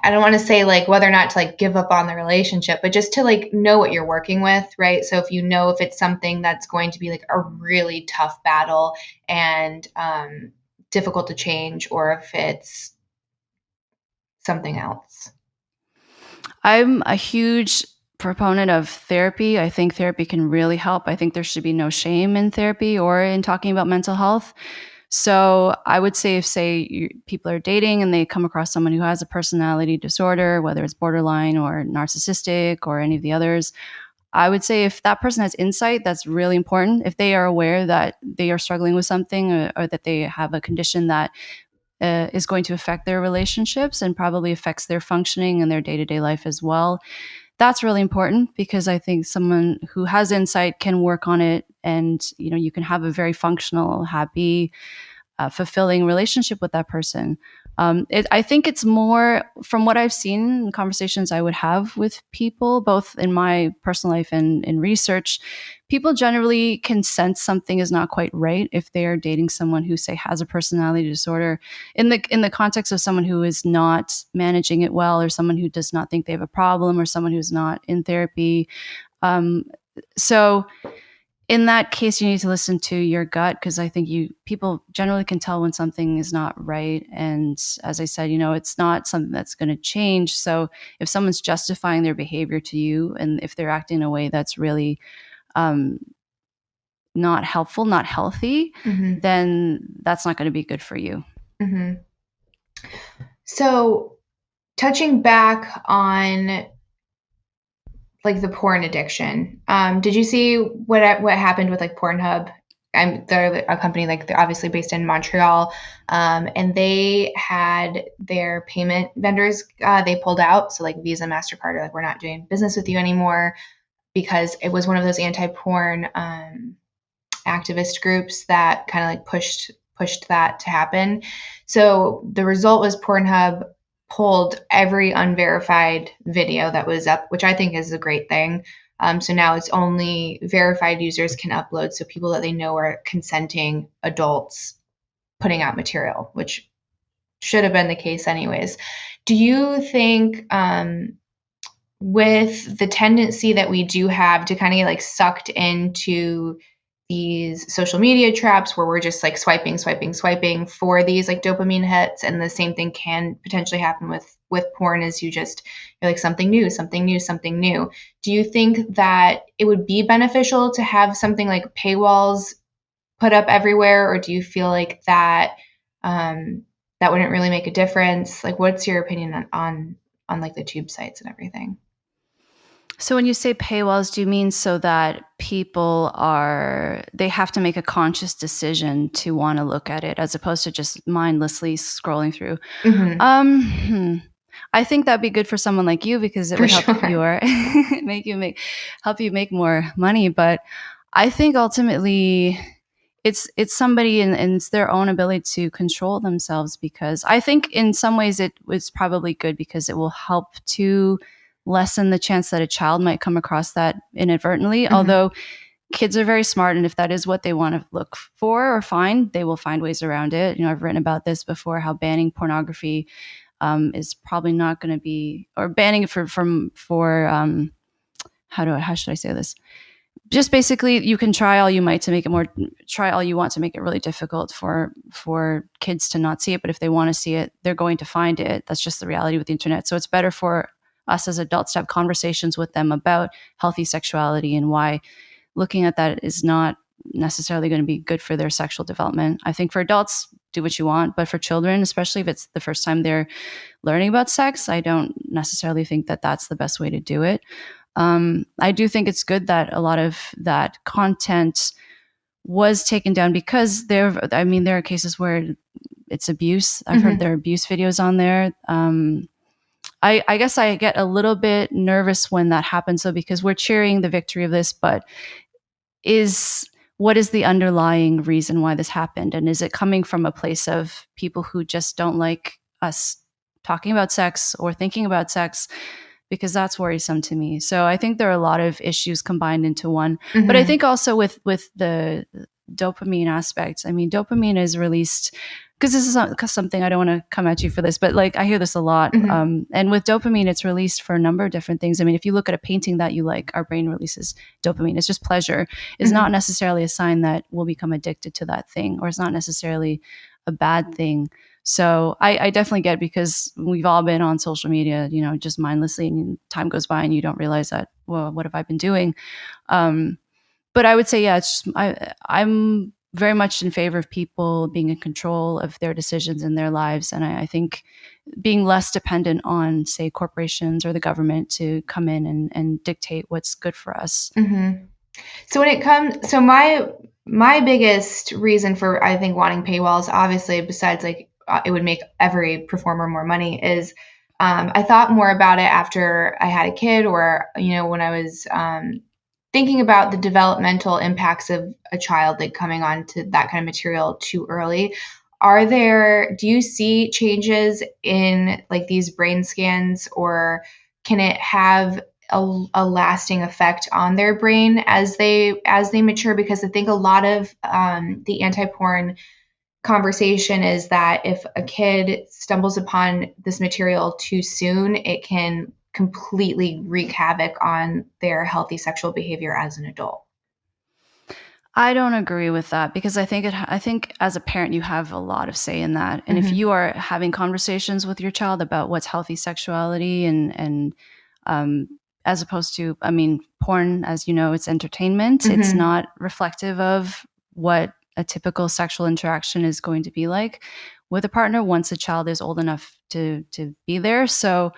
I don't want to say like whether or not to like give up on the relationship, but just to like know what you're working with, right? So if you know if it's something that's going to be like a really tough battle and difficult to change, or if it's something else. I'm a huge proponent of therapy. I think therapy can really help. I think there should be no shame in therapy or in talking about mental health. So I would say if, say, people are dating and they come across someone who has a personality disorder, whether it's borderline or narcissistic or any of the others, I would say if that person has insight, that's really important. If they are aware that they are struggling with something, or that they have a condition that is going to affect their relationships and probably affects their functioning and their day-to-day life as well, that's really important, because I think someone who has insight can work on it, and you can have a very functional, happy, fulfilling relationship with that person. I think it's more, from what I've seen in conversations I would have with people, both in my personal life and in research, people generally can sense something is not quite right if they are dating someone who, say, has a personality disorder in the context of someone who is not managing it well, or someone who does not think they have a problem, or someone who's not in therapy. So in that case, you need to listen to your gut, because I think people generally can tell when something is not right. And as I said, it's not something that's going to change. So if someone's justifying their behavior to you, and if they're acting in a way that's really not helpful, not healthy, then that's not going to be good for you. So touching back on like the porn addiction, did you see what happened with like Pornhub? They're a company, like, they're obviously based in Montreal, and they had their payment vendors, they pulled out. So like Visa, MasterCard are like, we're not doing business with you anymore, because it was one of those anti-porn activist groups that kind of like pushed that to happen. So the result was Pornhub pulled every unverified video that was up, which I think is a great thing. So now it's only verified users can upload, so people that they know are consenting adults putting out material, which should have been the case anyways. Do you think, with the tendency that we do have to kind of get like sucked into these social media traps where we're just like swiping for these like dopamine hits, and the same thing can potentially happen with porn, as you're like something new. Do you think that it would be beneficial to have something like paywalls put up everywhere, or do you feel like that that wouldn't really make a difference? Like, what's your opinion on like the tube sites and everything? So when you say paywalls, do you mean so that people they have to make a conscious decision to want to look at it, as opposed to just mindlessly scrolling through? I think that'd be good for someone like you, because it would help help you make more money. But I think ultimately it's somebody and it's their own ability to control themselves, because I think in some ways it was probably good, because it will help to lessen the chance that a child might come across that inadvertently. Although kids are very smart, and if that is what they want to look for or find, they will find ways around it. I've written about this before, how banning pornography is probably not going to be, or banning it for how should I say this? Just basically, you can try all you want to make it really difficult for kids to not see it. But if they want to see it, they're going to find it. That's just the reality with the internet. So it's better for us as adults to have conversations with them about healthy sexuality, and why looking at that is not necessarily going to be good for their sexual development. I think for adults, do what you want, but for children, especially if it's the first time they're learning about sex, I don't necessarily think that that's the best way to do it. I do think it's good that a lot of that content was taken down because there are cases where it's abuse. I've heard there are abuse videos on there. I guess I get a little bit nervous when that happens, though, because we're cheering the victory of this, but what is the underlying reason why this happened? And is it coming from a place of people who just don't like us talking about sex or thinking about sex? Because that's worrisome to me. So I think there are a lot of issues combined into one. But I think also with the dopamine aspect, I mean, dopamine is released because this is something, I don't want to come at you for this, but like I hear this a lot. And with dopamine, it's released for a number of different things. I mean, if you look at a painting that you like, our brain releases dopamine. It's just pleasure. It's not necessarily a sign that we'll become addicted to that thing, or it's not necessarily a bad thing. So I definitely get, because we've all been on social media, just mindlessly, and time goes by and you don't realize that, well, what have I been doing? But I would say, yeah, it's just, I'm very much in favor of people being in control of their decisions in their lives. And I think being less dependent on, say, corporations or the government to come in and dictate what's good for us. So when it comes, so my biggest reason for, I think, wanting paywalls, obviously, besides like it would make every performer more money, is I thought more about it after I had a kid, or, when I was thinking about the developmental impacts of a child like coming on to that kind of material too early. Do you see changes in like these brain scans, or can it have a lasting effect on their brain as they mature? Because I think a lot of the anti-porn conversation is that if a kid stumbles upon this material too soon, it can completely wreak havoc on their healthy sexual behavior as an adult. I don't agree with that, because I think as a parent, you have a lot of say in that. And if you are having conversations with your child about what's healthy sexuality and as opposed to, I mean, porn, as you know, it's entertainment. It's not reflective of what a typical sexual interaction is going to be like with a partner once a child is old enough to be there. So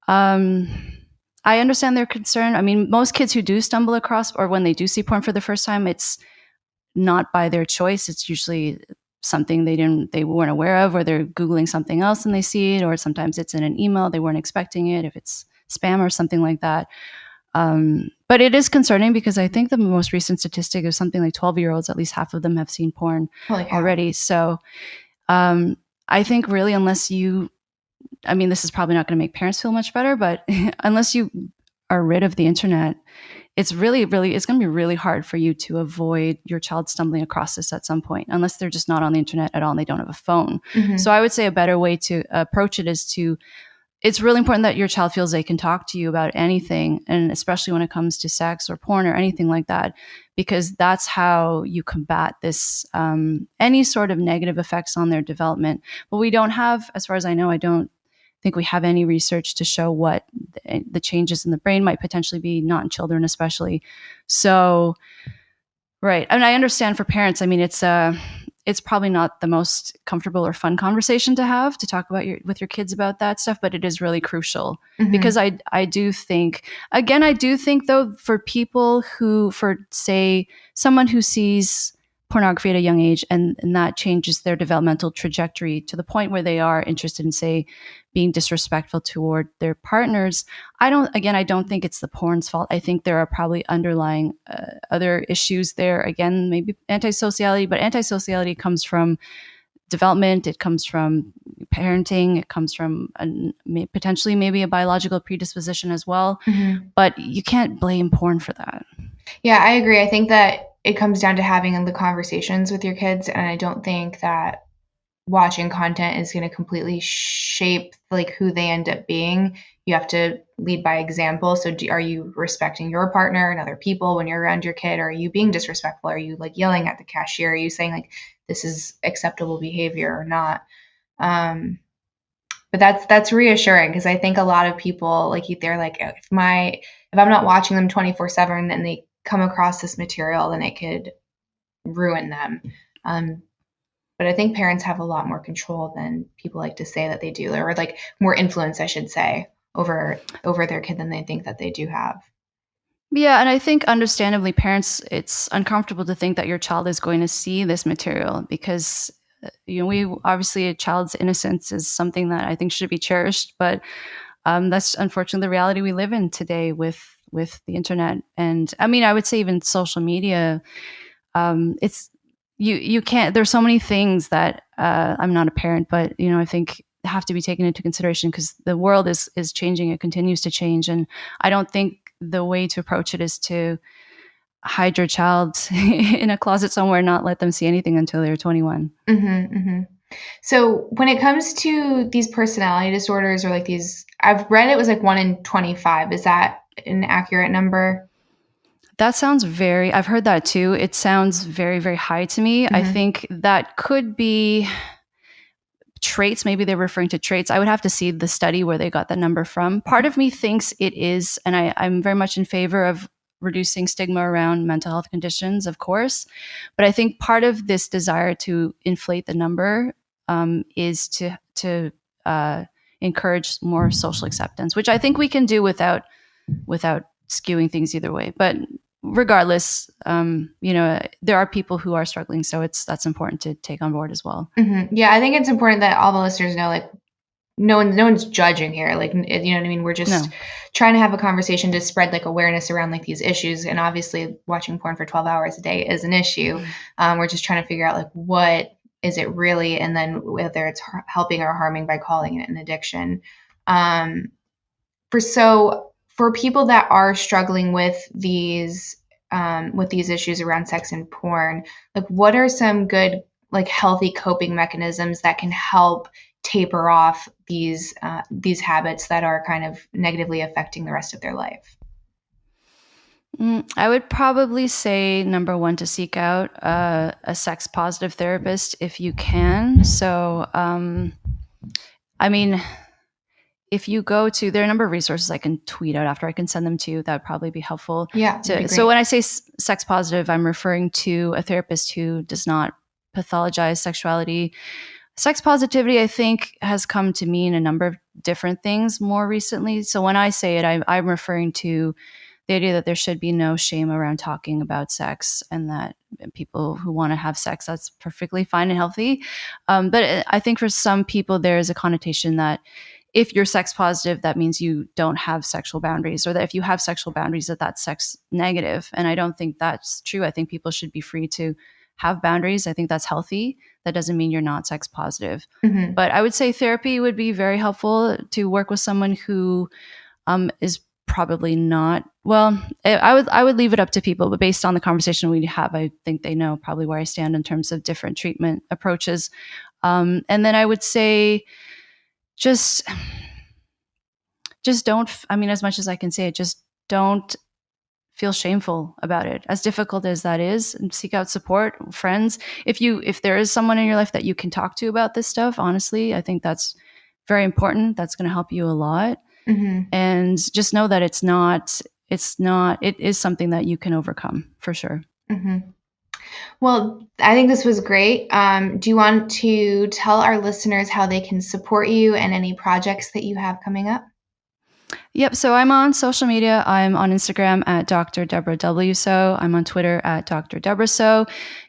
I understand their concern. I mean, most kids who do stumble across, or when they do see porn for the first time, it's not by their choice. It's usually something they weren't aware of, or they're Googling something else and they see it, or sometimes it's in an email, they weren't expecting it, if it's spam or something like that. But it is concerning, because I think the most recent statistic is something like 12-year-olds, at least half of them have seen porn already. So I think really, unless this is probably not going to make parents feel much better, but unless you are rid of the internet, it's going to be really hard for you to avoid your child stumbling across this at some point, unless they're just not on the internet at all and they don't have a phone. So I would say a better way to approach it is it's really important that your child feels they can talk to you about anything, and especially when it comes to sex or porn or anything like that, because that's how you combat this, any sort of negative effects on their development. But we don't have, as far as I know, I don't think we have any research to show what the changes in the brain might potentially be, not in children especially. So, right. And I understand for parents, I mean, it's probably not the most comfortable or fun conversation to have, to talk about with your kids about that stuff, but it is really crucial, because I do think though, for people for say someone who sees pornography at a young age and that changes their developmental trajectory to the point where they are interested in, say, being disrespectful toward their partners, I don't think it's the porn's fault. I think there are probably underlying other issues there. Again, maybe antisociality, but antisociality comes from development. It comes from parenting. It comes from potentially maybe a biological predisposition as well. But you can't blame porn for that. Yeah, I agree. I think that it comes down to having the conversations with your kids, and I don't think that watching content is going to completely shape like who they end up being. You have to lead by example. So are you respecting your partner and other people when you're around your kid? Or are you being disrespectful? Are you like yelling at the cashier? Are you saying like this is acceptable behavior or not? But that's reassuring, because I think a lot of people, like, they're like, if I'm not watching them 24/7 and they come across this material, then it could ruin them. But I think parents have a lot more control than people like to say that they do, or like more influence, I should say, over their kid than they think that they do have. Yeah, and I think understandably, parents, it's uncomfortable to think that your child is going to see this material because, we obviously a child's innocence is something that I think should be cherished, but that's unfortunately the reality we live in today with the internet, and I mean, I would say even social media. It's you can't. There's so many things that I'm not a parent, but I think have to be taken into consideration because the world is changing. It continues to change, and I don't think the way to approach it is to hide your child in a closet somewhere, not let them see anything until they're 21. Mm-hmm, mm-hmm. So when it comes to these personality disorders or like these, I've read it was like 1 in 25. Is that an accurate number? That sounds I've heard that too. It sounds very, very high to me. I think that could be traits. Maybe they're referring to traits. I would have to see the study where they got that number from. Part of me thinks it is, and I'm very much in favor of reducing stigma around mental health conditions, of course. But I think part of this desire to inflate the number is to encourage more social acceptance, which I think we can do without skewing things either way. But regardless, there are people who are struggling, so that's important to take on board as well. Mm-hmm. Yeah, I think it's important that all the listeners know, like, no one's judging here. Like, you know what I mean? We're just trying to have a conversation to spread like awareness around like these issues. And obviously watching porn for 12 hours a day is an issue. We're just trying to figure out like, what is it really? And then whether it's helping or harming by calling it an addiction. For people that are struggling with these issues around sex and porn, like what are some good, like healthy coping mechanisms that can help taper off these habits that are kind of negatively affecting the rest of their life? I would probably say number one, to seek out a sex positive therapist if you can. So, I mean, if you go to, there are a number of resources I can tweet out after. I can send them to you. That would probably be helpful. Yeah. So when I say sex positive, I'm referring to a therapist who does not pathologize sexuality. Sex positivity, I think, has come to mean a number of different things more recently. So when I say it, I'm referring to the idea that there should be no shame around talking about sex, and that people who want to have sex, that's perfectly fine and healthy. But I think for some people, there is a connotation that if you're sex positive, that means you don't have sexual boundaries, or that if you have sexual boundaries, that's sex negative. And I don't think that's true. I think people should be free to have boundaries. I think that's healthy. That doesn't mean you're not sex positive. Mm-hmm. But I would say therapy would be very helpful, to work with someone who is probably not, well, I would leave it up to people, but based on the conversation we have, I think they know probably where I stand in terms of different treatment approaches. And then I would say just don't, I mean, as much as I can say it, just don't feel shameful about it. As difficult as that is, and seek out support, friends. If there is someone in your life that you can talk to about this stuff, honestly, I think that's very important. That's going to help you a lot. Mm-hmm. And just know that it is something that you can overcome for sure. Mm-hmm. Well, I think this was great. Do you want to tell our listeners how they can support you and any projects that you have coming up? Yep. So I'm on social media. I'm on Instagram at Dr. Debra W. Soh. I'm on Twitter at Dr. Debra Soh.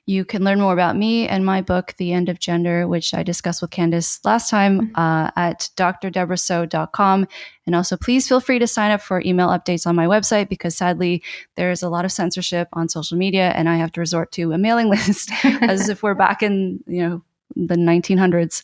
You can learn more about me and my book, The End of Gender, which I discussed with Candice last time, at drdebrasoh.com. And also, please feel free to sign up for email updates on my website, because sadly, there's a lot of censorship on social media, and I have to resort to a mailing list as if we're back in, the 1900s.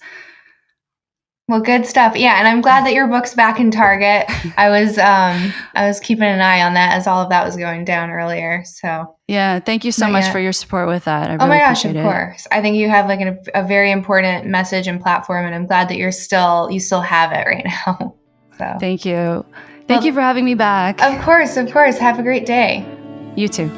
Well, good stuff. Yeah, and I'm glad that your book's back in Target. I was keeping an eye on that as all of that was going down earlier. So yeah, thank you so much for your support with that. I really oh my gosh, appreciate of course. I think you have like a very important message and platform, and I'm glad that you still have it right now. So thank you. Thank you for having me back. Of course. Have a great day. You too.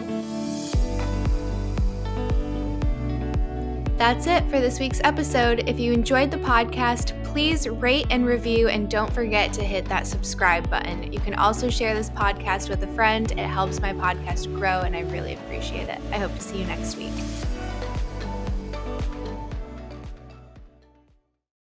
That's it for this week's episode. If you enjoyed the podcast, please rate and review, and don't forget to hit that subscribe button. You can also share this podcast with a friend. It helps my podcast grow, and I really appreciate it. I hope to see you next week.